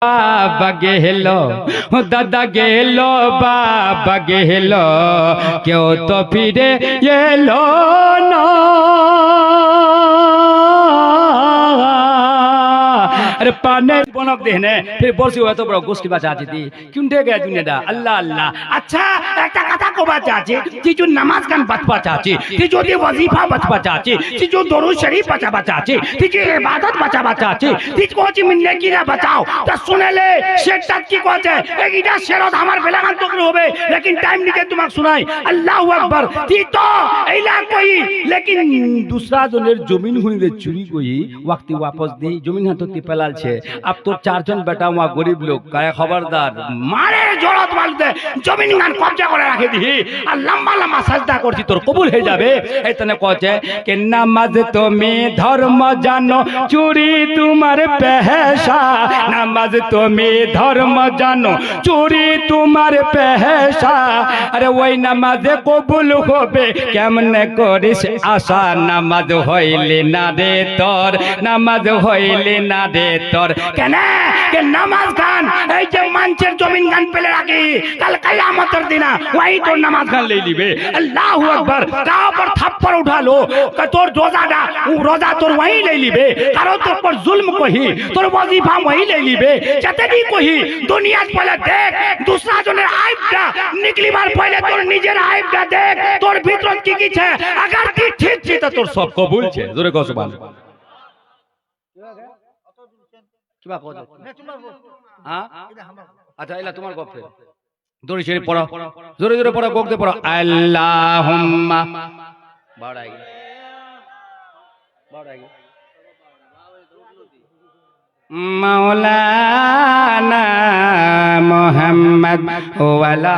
বাবা গেল দাদা গেল বাবা গেল কেউ তো ফিরে এলো না अरे पाने बनक देने फिर बोलसी हुआ तो बड़ा गोश्त की बात आती थी क्यों दे गया दुनिया अल्लाह अल्लाह अच्छा एक कथा को बात चाची ती जो नमाज कान बचपा चाची ती जो दी वजीफा बचपा चाची ती जो दरूद शरीफ बचा चाची ती जो इबादत बचा चाची ती को जी मिलने की ना बचाओ तो सुने ले शेख तक की को है एक इधर शेरत हमार बेलागान तो होबे लेकिन टाइम निके तुम्हारे सुनाई अल्लाहू अकबर ती तो इला कोई लेकिन दूसरा जोनेर जमीन हुई दे चुरी कोई वक्त वापस दे जमीन हाथ तो पेलाल छे अब तो चारजन बेटा वहाँ गरीब लोग कहे खबरदार मारे जरूरत माल दे जमीन गान कब्जा करे रखे दी और लंबा लंबा सजदा करती तोर कबूल हो जाबे इतने कहते कि नमाज तुम्हें धर्म जानो चोरी तुम्हारे पेशा नमाज तुम्हें धर्म जानो चोरी तुम्हारे पेशा अरे वही नमाज कबूल होबे केमने करिस आशा नमाज हইলে ना दे तोर नमाज हইলে ना दे तोर केने के नमाज खान এই যে মানুষের জমিন গান পেলে রাখি কাল কিয়ামতের দিনা ওই তোর নামাজ গান লই লিবে আল্লাহু আকবার তা पर थप्पड़ उठा लो कि तोर रोजा उ रोजा तोर वही ले लिबे कारो तोर पर जुल्म कोही तोर वजीफा वही ले लिबे जते भी कोही दुनिया पहले देख दूसरा जने आइबटा निकली बार पहले तोर निजेर आइबटा देख तोर भीतर की छे अगर की ठीक छी त तोर सब कबूल छे जोरे कह सुभान কিবা কও हां अच्छा এলা তোমার গপ ফের দড়ি শরীফ পড়ো জোরে জোরে পড়ো গোক দে পড়ো আল্লাহুম্মা বাড়াই মাওলানা মুহাম্মদ ওয়ালা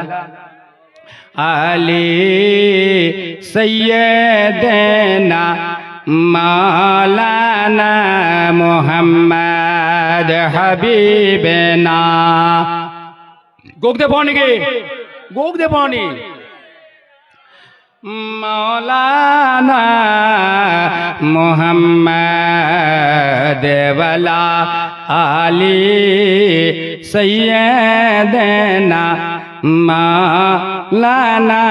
আলি সাইয়্যিদানা মাওলানা মুহাম্মদ হাবিবনা गोग दे पानी के गोग दे पानी मौलाना मुहम्मद वाला आली सैयदना मौलाना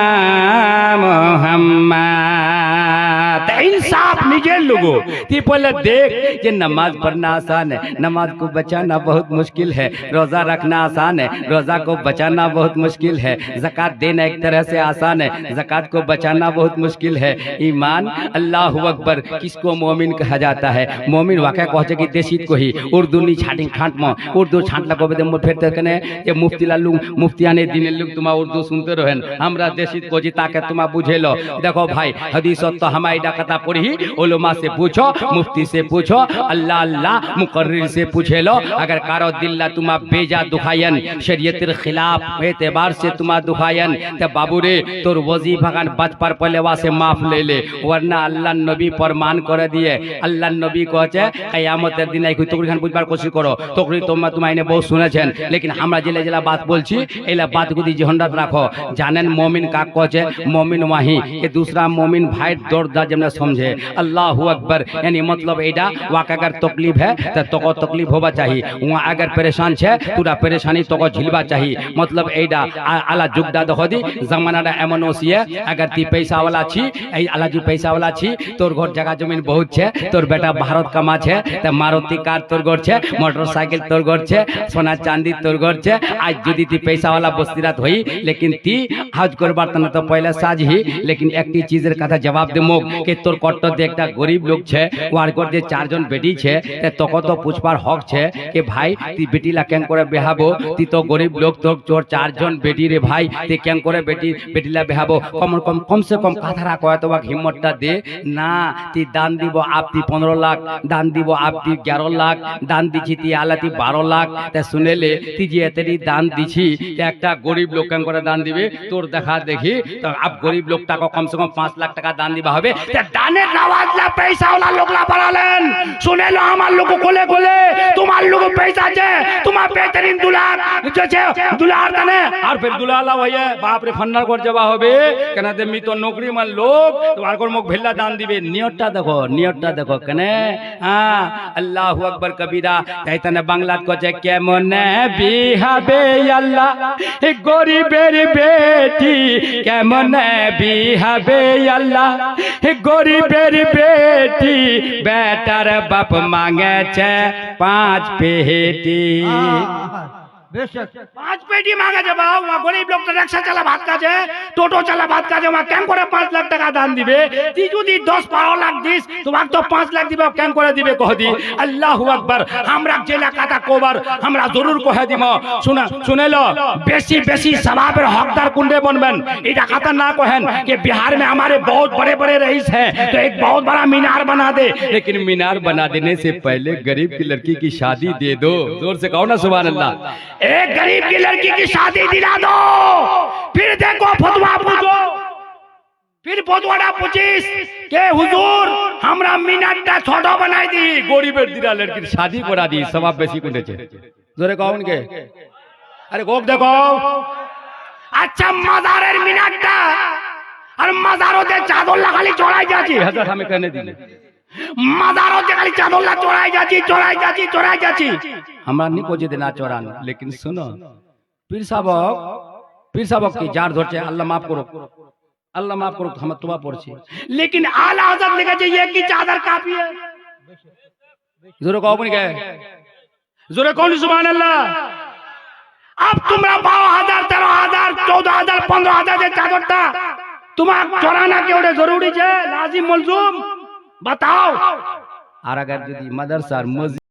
मुहम्मद इंसाफ निजे लोगों ती पहले देख ये नमाज पढ़ना आसान है नमाज को बचाना बहुत मुश्किल है रोजा रखना आसान है रोजा को बचाना बहुत मुश्किल है ज़कात देना एक तरह से आसान है ज़कात को बचाना बहुत मुश्किल है ईमान अल्लाहु अकबर किसको मोमिन कहा जाता है मोमिन वाक़या कहते कि देशित को ही उर्दू नी छाटिंग खांट में उर्दू छांटला को बेदम फिरते कने ये मुफ्ती लालू मुफ्तियाने दिन लोग तुमा उर्दू सुनते रहेन हमरा देशित को जी ताके तुमा बुझेलो देखो भाई हदीस तो हमारी डाकता पढ़ी उलमा से पूछो मुफ्ती से पूछो अल्लाह अल्लाह मुकर्रिर से पूछे लो अगर कारो दिल्ला तुमा बेजा दुखायन शरीयतर खिलाफ एतबार से तुमा दुखायन ते बाबू रे तोर वजीफा गान बचपर पहलेवा से माफ ले ले वरना अल्लाह नबी प्रमाण कर दिए अल्लाह नबी कहছে কিয়ামতের দিন এই তোকরি খান বুঝবার কোশিশ করো তোকরি তোমরা তোমাইনে বহুত শুনেছেন लेकिन আমরা জেলা জেলা बात বলছি এলা बातগুলি জিহন্ডাত রাখো জানেন মুমিন কাক কছে মুমিন ওয়াহি के दूसरा मुमिन भाई दौड़दा जमने समझे अल्लाहु अकबर यानी मतलब एडा वाक अगर तकलीफ है तो तको तकलीफ होबा चाहिए वहाँ अगर परेशान छे तुरा परेशानी तको झिलबा चाहिए मतलब एडा आला जुगदा देखो दी जमानाटा एमन ओसिए अगर ती पैसा वाला छी ए आला जी पैसा वाला छी तोर घर जगह जमीन बहुत छे तोर बेटा भारत कमा छे त मारुति कार तोर घर छे मोटरसाइकिल तोर घर छे सोना चांदी तोर घर छे आज जदि ती पैसा वाला बस्तीरात होई लेकिन ती हज करबार तना तो पहले साज ही लेकिन एकटी चीजेर कथा जवाब दे मुख के तोर कट्टर दे एकटा गरीब लोग छे वार कर दे चारजन बेटी छे ते तको तो पूछबार हक छे कि भाई ती बेटी ला केन करे बेहाबो ती तो गरीब लोग तो तोर चारजन बेटी रे भाई ती केन करे बेटी ला बेहाबो कम से कम कथारा कय तो हिम्मतटा दे ना ती दान দিব आप ती 15 लाख दान দিব आप ती 11 लाख दान दिछि ती आला ती 12 लाख ते सुनेले ती जे एतरी दान दिछि একটা গরিব লোক কেন করে দান দিবে তোর দেখা দেখি তো आप गरीब लोग টাকা कम से कम 5 लाख টাকা दान দিবা হবে তে দানের আওয়াজলা পয়সাওয়ালা লোকলা বাড়ালেন শুনে লো আমার লোক কোলে কোলে তোমার লোক পয়সা আছে তোমার বেহতরিন দুলার দুলার দানে আর ফির দুলালা হয়ে বাপ রে ফন্নার কর যাওয়া হবে কেন দেমি তো নৌকরি মান লোক তোমার কর মুখ ভেল্লা দান দিবে নিয়তটা দেখো কেনে হ্যাঁ আল্লাহু আকবার কবিরা তাইতানে বাংলাত কছে কেমন বিহাবে আল্লাহ গরিবের বেটি কেমন বিহাবে আল্লাহ গরিবের বেটি বেটার বাপ মাঙ্গেছে 5 পেটি 5 পেটি मांगे जब वहाँ गरीब लोग तो रिक्शा चला भात का जे टोटो चला भात का जे वहाँ कैम करे 5 लाख टका दान दिबे ती जुदी 10-12 लाख दिस तुम्हाक तो 5 लाख दिबे कैम करे दिबे कह दी अल्लाहु अकबर हमरा जेला काटा कोबर हमरा जरूर कह दिमो सुने लो बेसी बेसी सवाबेर हकदार कुंडे बनबेन एटा कथा ना कहेन कि बिहार में हमारे बहुत बड़े बड़े रईस हैं तो एक बहुत बड़ा मीनार बना दे लेकिन मीनार बना देने से पहले गरीब की लड़की की शादी दे दो जोर से कहो ना सुभान अल्लाह एक गरीब की लड़की की शादी दिला दो फिर देखो फतवा पूछो फिर फतवाटा पूछिस के हुजूर हमरा मिनारटा छोटो बनाई दी गरीबेर दिला लड़कीर शादी करा दी सवाब बेशी कुंडेছে জোরে কও কে আরে গোক দেখো আচ্ছা মাজারের মিনারটা আর মাজারতে চাদরলা খালি চড়াই যাচ্ছে হযরত আমি কেন দিলে মাজারতে খালি চাদরলা চড়াই যাচ্ছি हमरा नहीं को जे ना चोरान लेकिन सुनो पीर साहब की जार धरছে আল্লাহ মাফ করো हम तुमा পড়ছি लेकिन आला हजरत लिखा যে ये की चादर काफी है जोरे कहो नहीं गए जोरे कौन सुभान अल्लाह अब তোমরা 12000 13000 14000 15000 যে চাদরটা তোমার চোরানা কি ওটা জরুরি আছে লাজিম মলজুম बताओ আর अगर যদি মাদ্রাসার